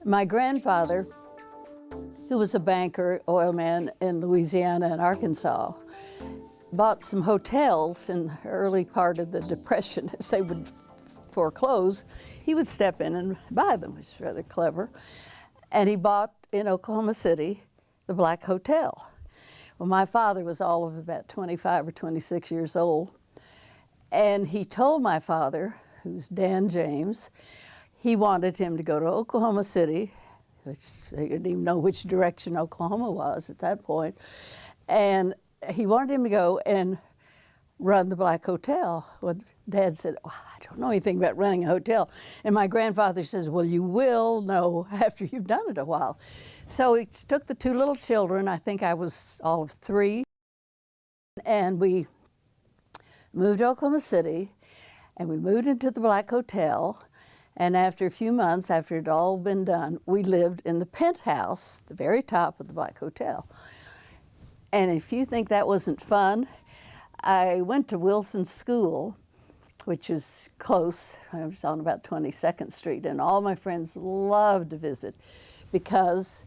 My grandfather, who was a banker, oil man in Louisiana and Arkansas, bought some hotels in the early part of the Depression. As they would foreclose, he would step in and buy them, which was rather clever. And he bought in Oklahoma City the Black Hotel. Well, my father was all of about 25 or 26 years old. And he told my father, who's Dan James, he wanted him to go to Oklahoma City, which they didn't even know which direction Oklahoma was at that point. And he wanted him to go and run the Black Hotel. Well, Dad said, oh, I don't know anything about running a hotel. And my grandfather says, well, you will know after you've done it a while. So he took the two little children, I think I was all of 3, and we moved to Oklahoma City, and we moved into the Black Hotel. And after a few months, after it had all been done, we lived in the penthouse, the very top of the Black Hotel. And if you think that wasn't fun, I went to Wilson School, which is close. I was on about 22nd Street, and all my friends loved to visit because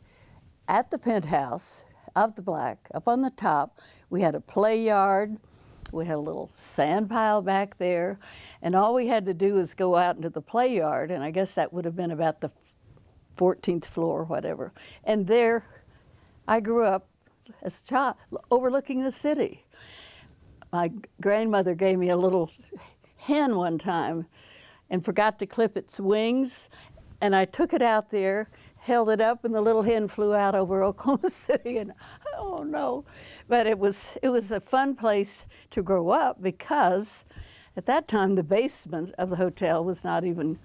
at the penthouse of the Black, up on the top, we had a play yard. We had a little sand pile back there, and all we had to do was go out into the play yard, and I guess that would have been about the 14th floor or whatever. And there I grew up as a child, overlooking the city. My grandmother gave me a little hen one time and forgot to clip its wings, and I took it out there, held it up, and the little hen flew out over Oklahoma City, and oh no. But it was a fun place to grow up because at that time the basement of the hotel was not even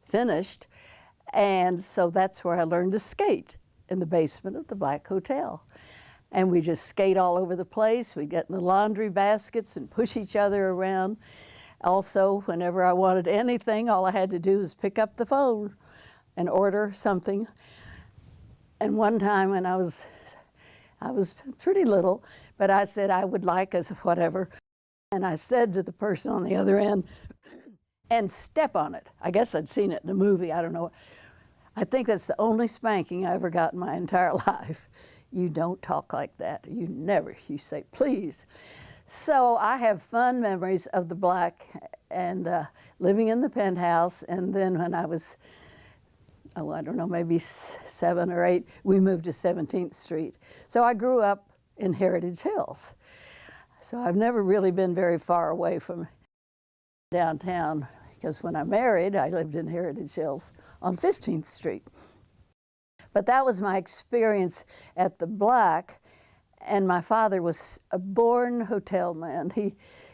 finished, and so that's where I learned to skate, in the basement of the Black Hotel. And we just skate all over the place. We'd get in the laundry baskets and push each other around. Also, whenever I wanted anything, all I had to do was pick up the phone and order something. And one time when I was pretty little, but I said I would like us whatever. And I said to the person on the other end, and step on it. I guess I'd seen it in a movie, I don't know. I think that's the only spanking I ever got in my entire life. You don't talk like that. You say, please. So I have fond memories of the Black and living in the penthouse. And then when I was, oh, I don't know, maybe 7 or 8, we moved to 17th Street. So I grew up in Heritage Hills. So I've never really been very far away from downtown, because when I married, I lived in Heritage Hills on 15th Street. But that was my experience at the Black, and my father was a born hotel man.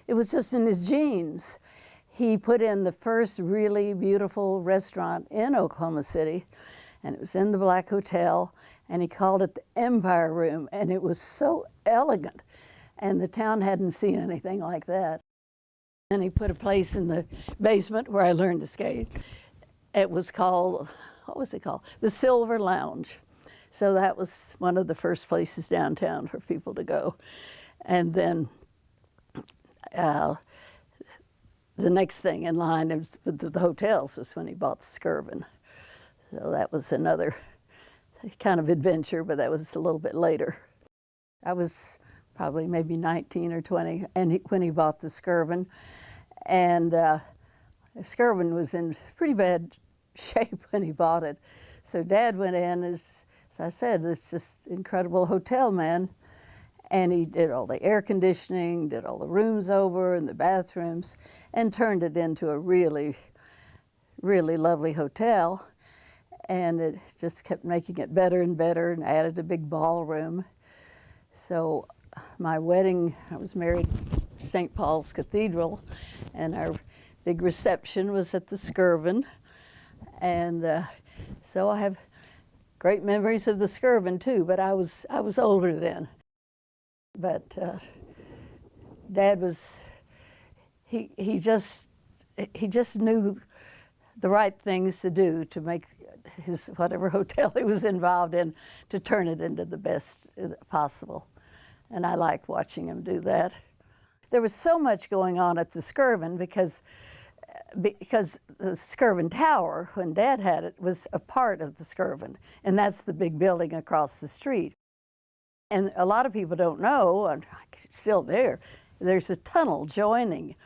It was just in his genes. He put in the first really beautiful restaurant in Oklahoma City, and it was in the Black Hotel, and he called it the Empire Room, and it was so elegant, and the town hadn't seen anything like that. And he put a place in the basement where I learned to skate. It was called, what was it called? The Silver Lounge. So that was one of the first places downtown for people to go. And then the next thing in line with the hotels was when he bought the Skirvin. So that was another kind of adventure, but that was a little bit later. I was probably maybe 19 or 20 when he bought the Skirvin. And Skirvin was in pretty bad shape when he bought it. So Dad went in, as I said, this just incredible hotel man, and he did all the air conditioning, did all the rooms over and the bathrooms, and turned it into a really, really lovely hotel. And it just kept making it better and better, and added a big ballroom. So my wedding, I was married at St. Paul's Cathedral, and our big reception was at the Skirvin. And so I have great memories of the Skirvin too, but I was older then. But Dad was, he just knew the right things to do to make his whatever hotel he was involved in, to turn it into the best possible. and I liked watching him do that. There was so much going on at the Skirvin because the Skirvin Tower, when Dad had it, was a part of the Skirvin, and that's the big building across the street. And a lot of people don't know, and it's still there, there's a tunnel joining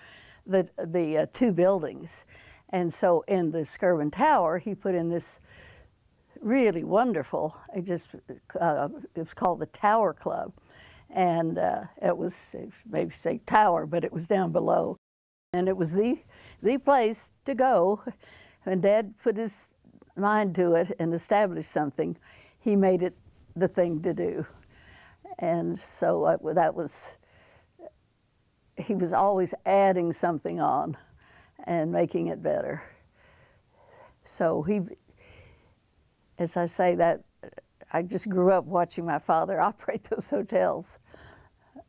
the two buildings. And so in the Skirvin Tower, he put in this really wonderful, it was called the Tower Club. And it was, maybe say tower, but it was down below. And it was the place to go. When Dad put his mind to it and established something, he made it the thing to do. And so that was, he was always adding something on and making it better. So he, as I say, that I just grew up watching my father operate those hotels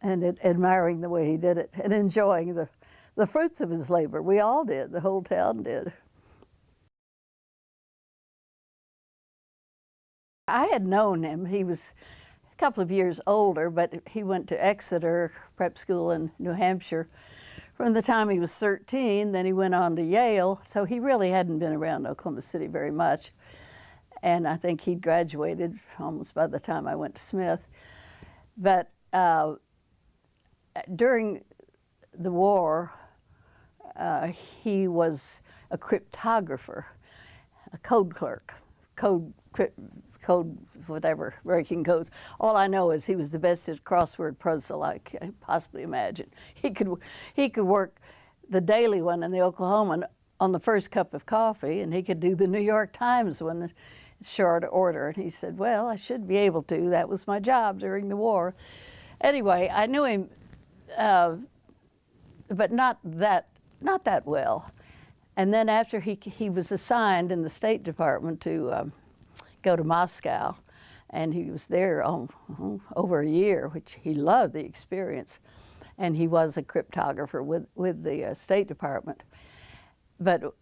and admiring the way he did it and enjoying the fruits of his labor. We all did, the whole town did. I had known him. He was a couple of years older, but he went to Exeter Prep School in New Hampshire from the time he was 13. Then he went on to Yale, so he really hadn't been around Oklahoma City very much. And I think he'd graduated almost by the time I went to Smith. But during the war, he was a cryptographer, a code clerk, code whatever, breaking codes. All I know is he was the best at crossword puzzle I could possibly imagine. He could work the daily one in the Oklahoman on the first cup of coffee, and he could do the New York Times one in short order. And he said, well, I should be able to. That was my job during the war. Anyway, I knew him, but not that well. And then after he was assigned in the State Department to go to Moscow, and he was there over a year, which he loved the experience. And he was a cryptographer with the State Department. But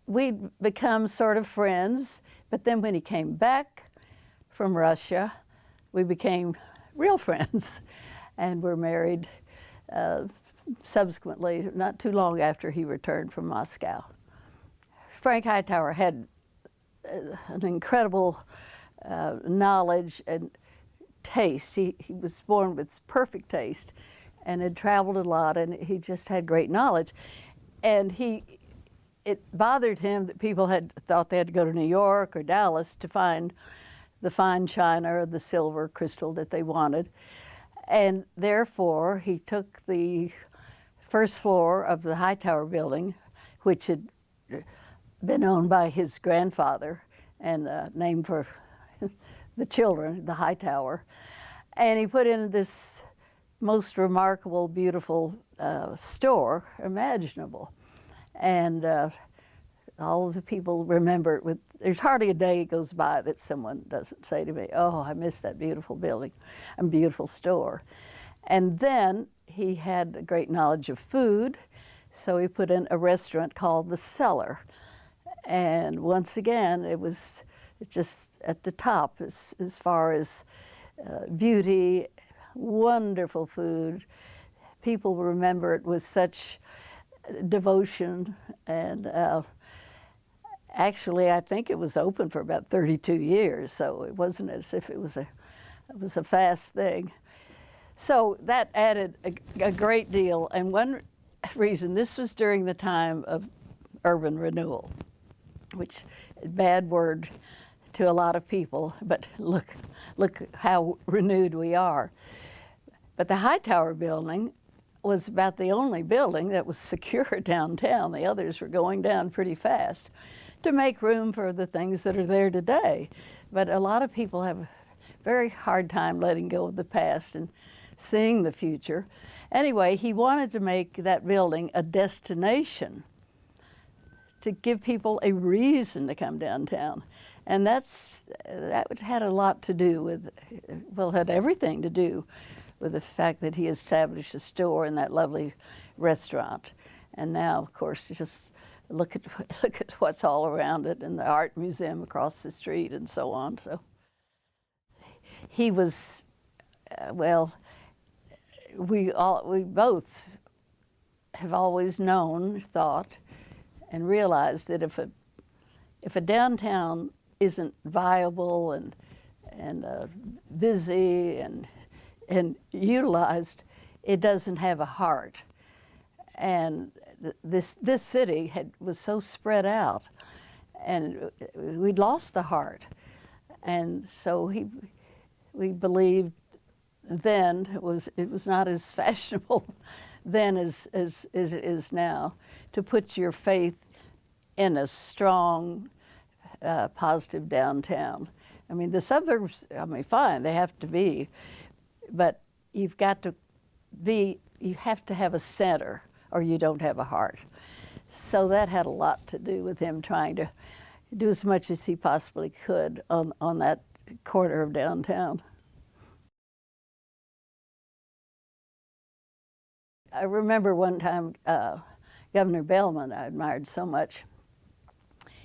we'd become sort of friends, but then when he came back from Russia, we became real friends, and were married subsequently, not too long after he returned from Moscow. Frank Hightower had an incredible knowledge and taste. He was born with perfect taste and had traveled a lot, and he just had great knowledge. And it bothered him that people had thought they had to go to New York or Dallas to find the fine china or the silver crystal that they wanted. And therefore, he took the first floor of the Hightower building, which had been owned by his grandfather and named for the children, the Hightower. And he put in this most remarkable, beautiful store imaginable. And all the people remember it there's hardly a day goes by that someone doesn't say to me, oh, I miss that beautiful building and beautiful store. And then he had a great knowledge of food, so he put in a restaurant called The Cellar. And once again, it was just at the top as far as beauty, wonderful food. People remember it with such devotion, and actually I think it was open for about 32 years, so it wasn't as if it was a fast thing. So that added a great deal, and one reason, this was during the time of urban renewal, which is a bad word to a lot of people, but look how renewed we are. But the Hightower building was about the only building that was secure downtown. The others were going down pretty fast to make room for the things that are there today. But a lot of people have a very hard time letting go of the past and seeing the future. Anyway, he wanted to make that building a destination to give people a reason to come downtown. And that had a lot to do with, well, it had everything to do with the fact that he established a store and that lovely restaurant. And now, of course, just look at what's all around it, and the art museum across the street and so on. So he was, well, we both have always known, thought, and realized that if a downtown isn't viable and busy and utilized, it doesn't have a heart. And this city was so spread out, and we'd lost the heart. And so we believed then it was not as fashionable then as it is now to put your faith in a strong, positive downtown. I mean, the suburbs, I mean, fine, they have to be, but you have to have a center or you don't have a heart. So that had a lot to do with him trying to do as much as he possibly could on that corner of downtown. I remember one time Governor Bellman, I admired so much,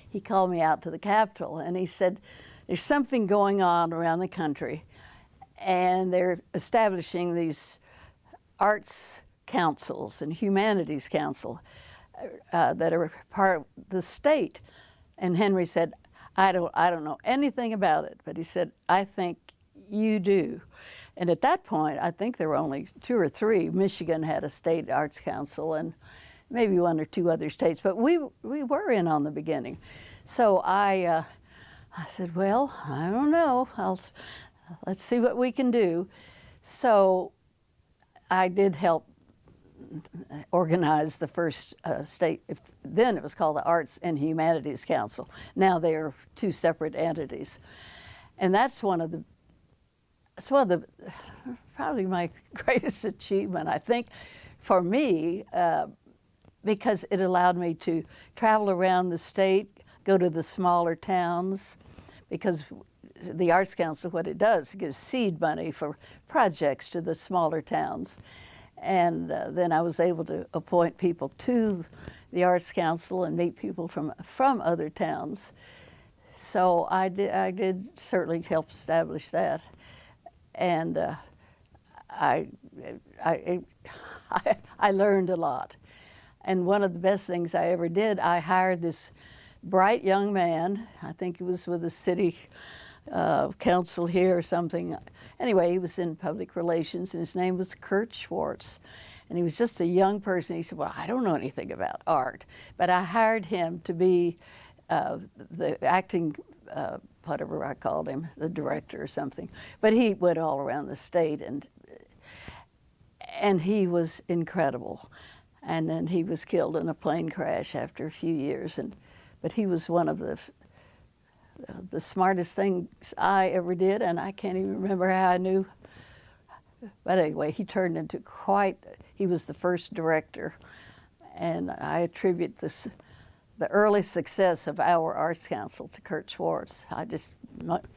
he called me out to the Capitol and he said, there's something going on around the country and they're establishing these arts councils and humanities council that are part of the state. And Henry said, I don't know anything about it, but he said, I think you do. And at that point, I think there were only 2 or 3. Michigan had a state arts council and maybe 1 or 2 other states, but we were in on the beginning. So I said, well, I don't know, let's see what we can do. So I did help organize the first state, then it was called the Arts and Humanities Council. Now they are 2 separate entities. And that's one of the probably my greatest achievement, I think, for me, because it allowed me to travel around the state, go to the smaller towns, because the Arts Council, what it does, it gives seed money for projects to the smaller towns. And then I was able to appoint people to the Arts Council and meet people from other towns. So I did certainly help establish that. And I learned a lot. And one of the best things I ever did, I hired this bright young man. I think he was with the city council here or something. Anyway, he was in public relations, and his name was Kurt Schwartz. And he was just a young person. He said, well, I don't know anything about art. But I hired him to be the acting whatever I called him, the director or something. But he went all around the state, and he was incredible. And then he was killed in a plane crash after a few years. But he was one of the smartest things I ever did, and I can't even remember how I knew. But anyway, he turned into he was the first director. And I attribute the early success of our Arts Council to Kurt Schwartz. I just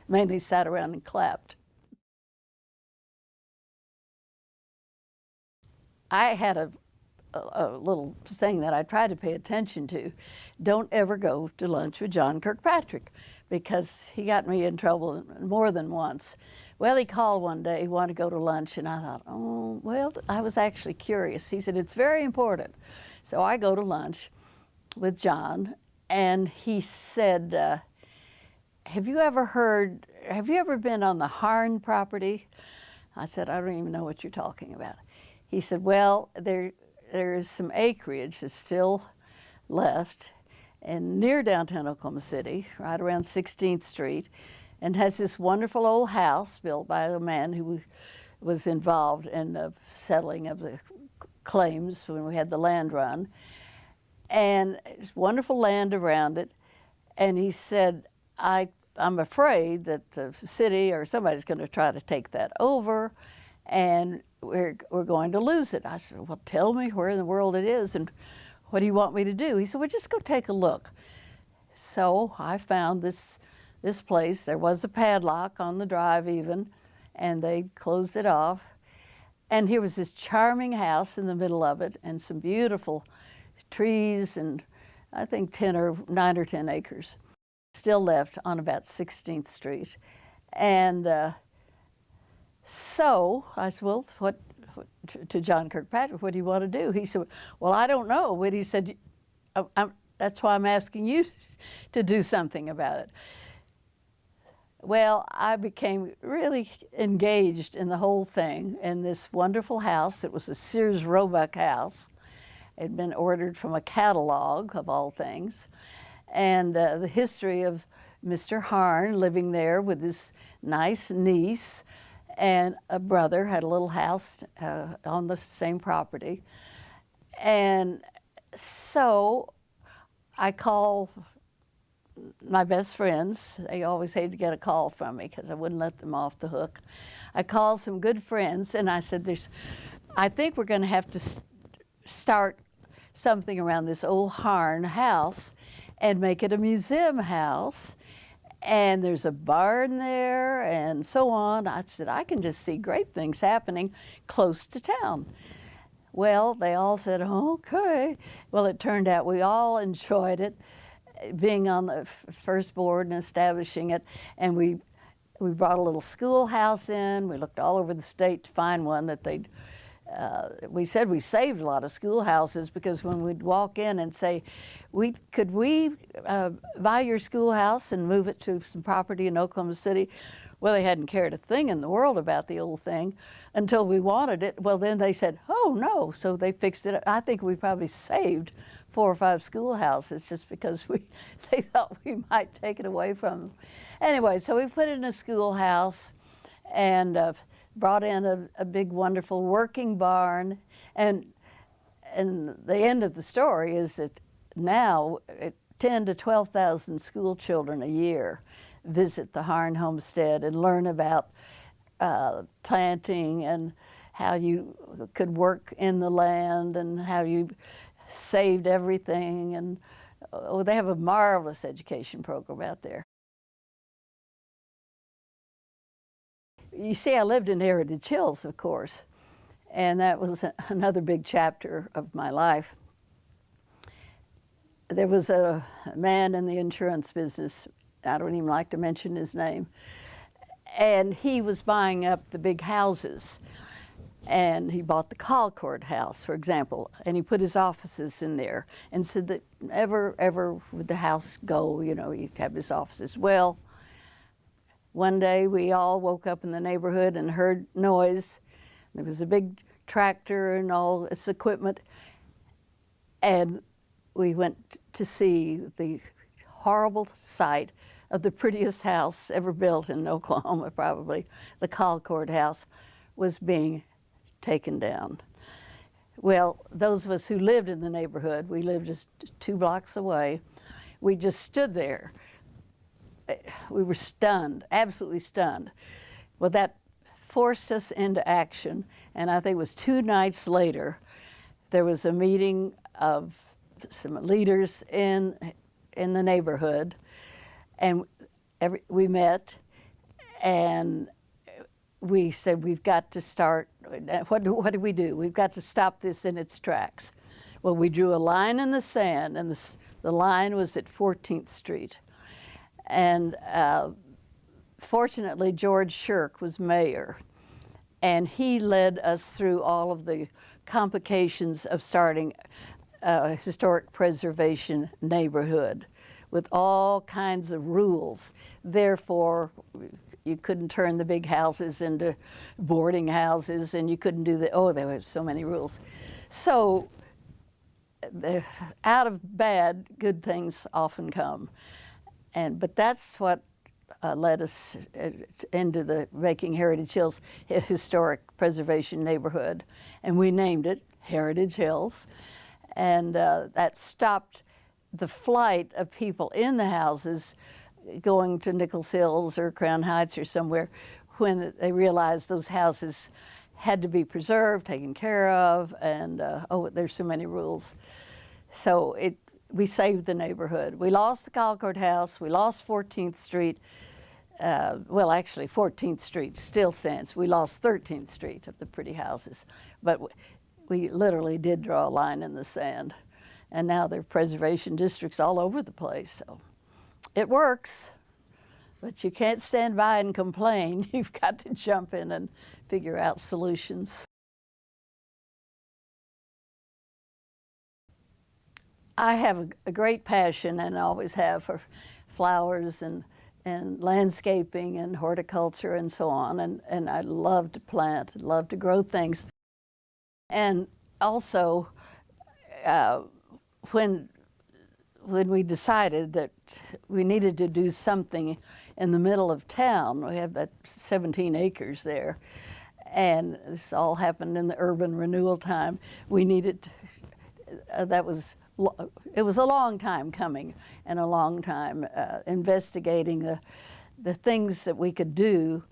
mainly sat around and clapped. I had a little thing that I tried to pay attention to. Don't ever go to lunch with John Kirkpatrick, because he got me in trouble more than once. Well, he called one day, he wanted to go to lunch, and I thought, oh, well, I was actually curious. He said, it's very important. So I go to lunch with John, and he said, have you ever been on the Harn property? I said, I don't even know what you're talking about. He said, well, there is some acreage that's still left and near downtown Oklahoma City, right around 16th Street, and has this wonderful old house built by a man who was involved in the settling of the claims when we had the land run. And it's wonderful land around it. And he said, I'm afraid that the city or somebody's going to try to take that over, and we're going to lose it. I said, well, tell me where in the world it is, and what do you want me to do? He said, well, just go take a look. So I found this place. There was a padlock on the drive even, and they closed it off. And here was this charming house in the middle of it, and some beautiful trees, and I think 9 or 10 acres still left on about 16th Street. And so I said, well, what to John Kirkpatrick, what do you want to do? He said, well, I don't know. But he said, that's why I'm asking you to do something about it. Well, I became really engaged in the whole thing in this wonderful house. It was a Sears Roebuck house. It had been ordered from a catalog, of all things. And the history of Mr. Harn living there with his nice niece and a brother, had a little house on the same property. And so I call my best friends. They always hated to get a call from me because I wouldn't let them off the hook. I called some good friends and I said, I think we're going to have to start something around this old Harn house and make it a museum house. And there's a barn there and so on. I said, I can just see great things happening close to town. Well, they all said, okay. Well, it turned out we all enjoyed it, being on the first board and establishing it. And we brought a little schoolhouse in. We looked all over the state to find one that they'd, we said we saved a lot of schoolhouses because when we'd walk in and say, could we buy your schoolhouse and move it to some property in Oklahoma City? Well, they hadn't cared a thing in the world about the old thing until we wanted it. Well, then they said, oh, no. So they fixed it. I think we probably saved 4 or 5 schoolhouses just because they thought we might take it away from them. Anyway, so we put it in a schoolhouse and brought in a big, wonderful working barn. And the end of the story is that now 10,000 to 12,000 school children a year visit the Harn Homestead and learn about planting and how you could work in the land and how you saved everything. And they have a marvelous education program out there. You see, I lived in Heritage Hills, of course, and that was another big chapter of my life. There was a man in the insurance business, I don't even like to mention his name, and he was buying up the big houses. And he bought the Colcord house, for example, and he put his offices in there and said that ever would the house go, you know, he'd have his offices. Well, one day we all woke up in the neighborhood and heard noise. There was a big tractor and all its equipment, and we went to see the horrible sight of the prettiest house ever built in Oklahoma, probably. The Colcord house was being taken down. Well, those of us who lived in the neighborhood, we lived just 2 blocks away, we just stood there. We were stunned, absolutely stunned. Well, that forced us into action, and I think it was 2 nights later, there was a meeting of some leaders in the neighborhood, and we met, and we said, we've got to start, what do we do? We've got to stop this in its tracks. Well, we drew a line in the sand, and the line was at 14th Street. And fortunately, George Shirk was mayor, and he led us through all of the complications of starting a historic preservation neighborhood with all kinds of rules. Therefore, you couldn't turn the big houses into boarding houses, and you couldn't do there were so many rules. So out of bad, good things often come. But that's what led us into the making Heritage Hills a historic preservation neighborhood. And we named it Heritage Hills. And that stopped the flight of people in the houses going to Nichols Hills or Crown Heights or somewhere when they realized those houses had to be preserved, taken care of, and there's so many rules. So we saved the neighborhood. We lost the Colcord house, we lost 14th Street. Well, actually 14th Street still stands. We lost 13th Street of the pretty houses. But we literally did draw a line in the sand. And now there are preservation districts all over the place. So it works, but you can't stand by and complain. You've got to jump in and figure out solutions. I have a great passion, and always have, for flowers and landscaping and horticulture and so on. And I love to plant, love to grow things. And also, uh, when we decided that we needed to do something in the middle of town, we have that 17 acres there, and this all happened in the urban renewal time. We needed, it was a long time coming, and a long time investigating the things that we could do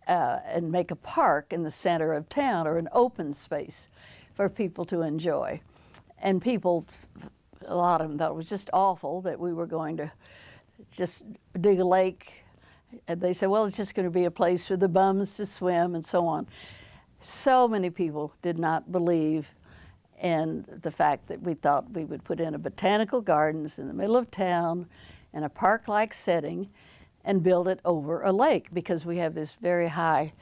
and make a park in the center of town, or an open space for people to enjoy. And people, a lot of them thought it was just awful that we were going to just dig a lake. And they said, well, it's just going to be a place for the bums to swim and so on. So many people did not believe in the fact that we thought we would put in a botanical gardens in the middle of town in a park-like setting and build it over a lake, because we have this very high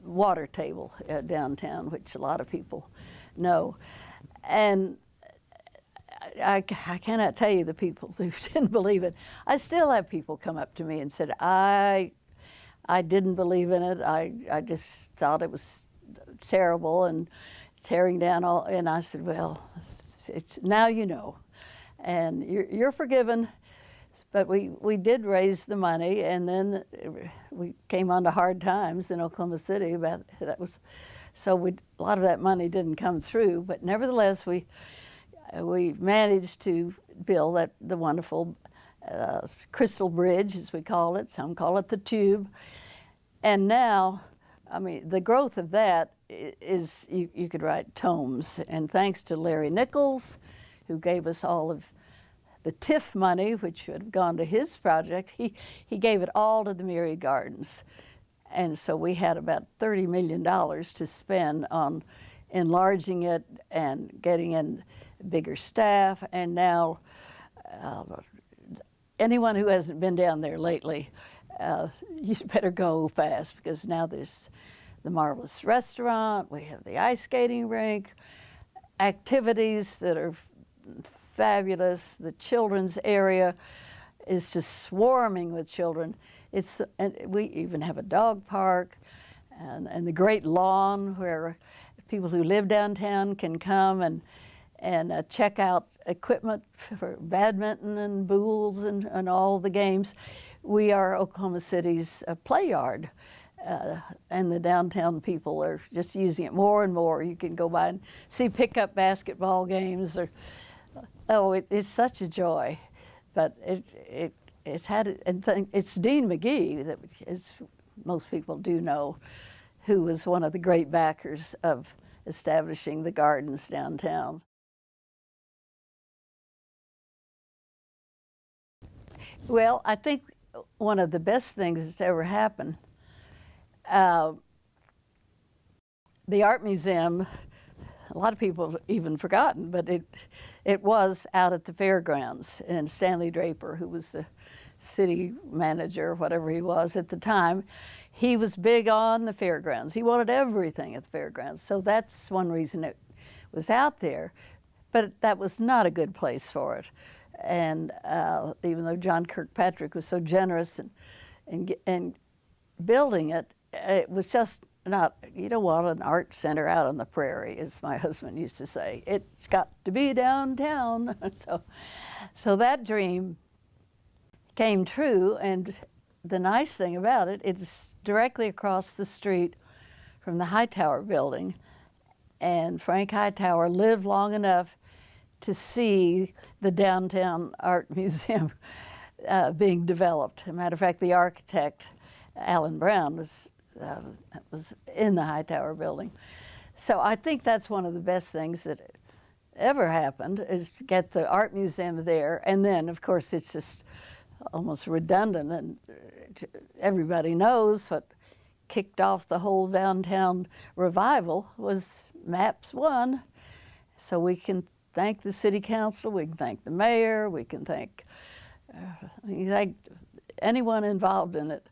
water table downtown, which a lot of people know. And I cannot tell you the people who didn't believe it. I still have people come up to me and said, I didn't believe in it. I just thought it was terrible and tearing down all. And I said, well, now you know, and you're forgiven. But we did raise the money, and then we came onto hard times in Oklahoma City. About that was, so a lot of that money didn't come through. But nevertheless, we managed to build the wonderful Crystal Bridge, as we call it. Some call it the Tube. And now, I mean, the growth of that is, you could write tomes. And thanks to Larry Nichols, who gave us all of the TIF money, which should have gone to his project, he gave it all to the Myriad Gardens. And so we had about $30 million to spend on enlarging it and getting in bigger staff. And now, anyone who hasn't been down there lately, you better go fast, because now there's the marvelous restaurant, we have the ice skating rink, activities that are fabulous. The children's area is just swarming with children. And we even have a dog park, and the great lawn where people who live downtown can come and check out equipment for badminton and bowls and all the games. We are Oklahoma City's play yard, and the downtown people are just using it more and more. You can go by and see pickup basketball games, or it's such a joy. But it's had, and it's Dean McGee, that, as most people do know, who was one of the great backers of establishing the gardens downtown. Well, I think one of the best things that's ever happened, the art museum, a lot of people have even forgotten, but it was out at the fairgrounds, and Stanley Draper, who was the city manager, whatever he was at the time, he was big on the fairgrounds. He wanted everything at the fairgrounds. So that's one reason it was out there. But that was not a good place for it. And even though John Kirkpatrick was so generous in building it, it was just not, you don't want an art center out on the prairie, as my husband used to say. It's got to be downtown. So that dream came true, and the nice thing about it, it's directly across the street from the Hightower building. And Frank Hightower lived long enough to see the downtown art museum being developed. As a matter of fact, the architect, Alan Brown, was in the Hightower building. So I think that's one of the best things that ever happened, is to get the art museum there. And then, of course, it's just almost redundant, and everybody knows what kicked off the whole downtown revival was MAPS 1. So we can thank the city council, we can thank the mayor, we can thank anyone involved in it,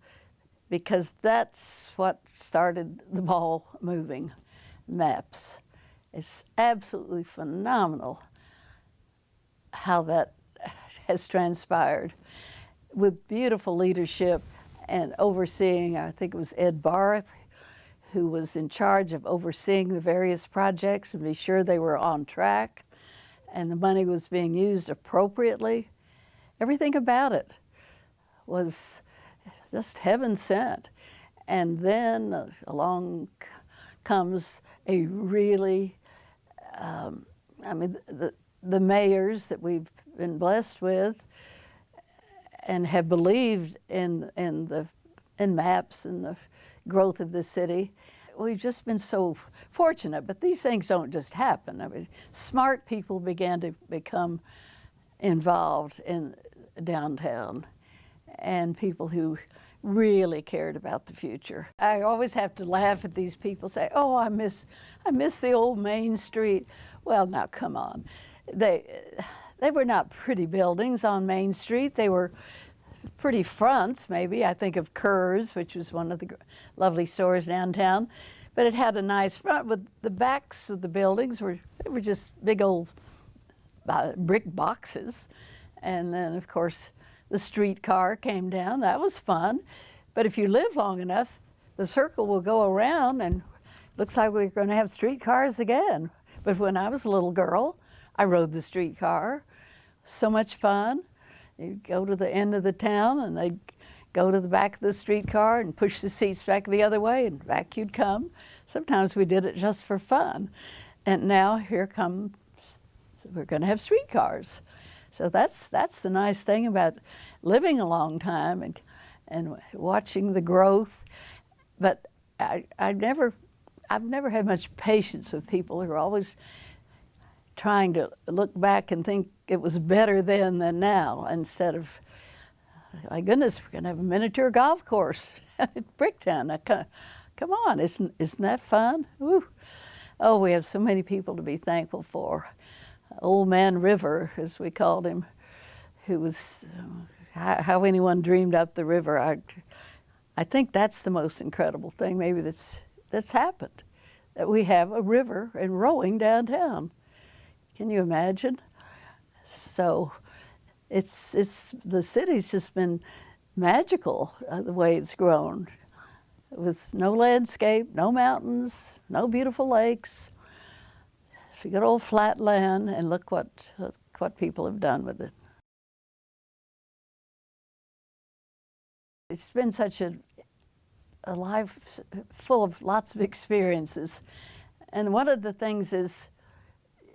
because that's what started the ball moving. MAPS. It's absolutely phenomenal. how that has transpired with beautiful leadership and overseeing. I think it was Ed Barth who was in charge of overseeing the various projects and be sure they were on track and the money was being used appropriately. Everything about it was just heaven sent. And then along comes a really, the mayors that we've been blessed with and have believed in maps and the growth of the city. We've just been so fortunate, but these things don't just happen. I mean, smart people began to become involved in downtown and people who really cared about the future. I always have to laugh at these people say, oh, I miss the old Main Street. Well, now come on. They were not pretty buildings on Main Street. They were pretty fronts, maybe. I think of Kerr's, which was one of the lovely stores downtown, but it had a nice front. With the backs of the buildings were just big old brick boxes. And then, of course, the streetcar came down. That was fun. But if you live long enough, the circle will go around and looks like we're going to have streetcars again. But when I was a little girl, I rode the streetcar. So much fun. You'd go to the end of the town and they'd go to the back of the streetcar and push the seats back the other way and back you'd come. Sometimes we did it just for fun. And now here comes, we're going to have streetcars. So that's the nice thing about living a long time and watching the growth. But I've never had much patience with people who are always trying to look back and think it was better then than now, instead of, my goodness, we're going to have a miniature golf course at Bricktown. Now, come on, isn't that fun? Woo. Oh, we have so many people to be thankful for. Old Man River, as we called him, who was, how anyone dreamed up the river. I think that's the most incredible thing maybe that's happened, that we have a river and rowing downtown. Can you imagine? So the city's just been magical the way it's grown, with no landscape, no mountains, no beautiful lakes. It's a good old flat land, and look what people have done with it. It's been such a life full of lots of experiences, and one of the things is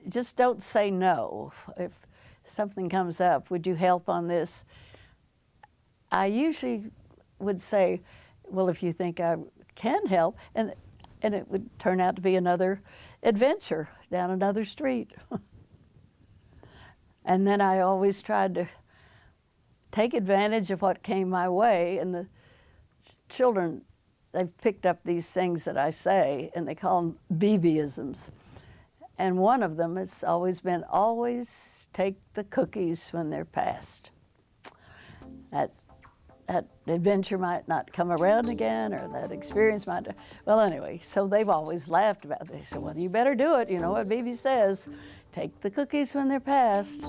just don't say no. If something comes up, would you help on this? I usually would say, well, if you think I can help, and it would turn out to be another adventure down another street. And then I always tried to take advantage of what came my way, and the children, they've picked up these things that I say, and they call them BB-isms. And one of them has always been, always take the cookies when they're passed. That adventure might not come around again, or that experience might, well, anyway, so they've always laughed about it. They said, well, you better do it. You know what BB says, take the cookies when they're passed.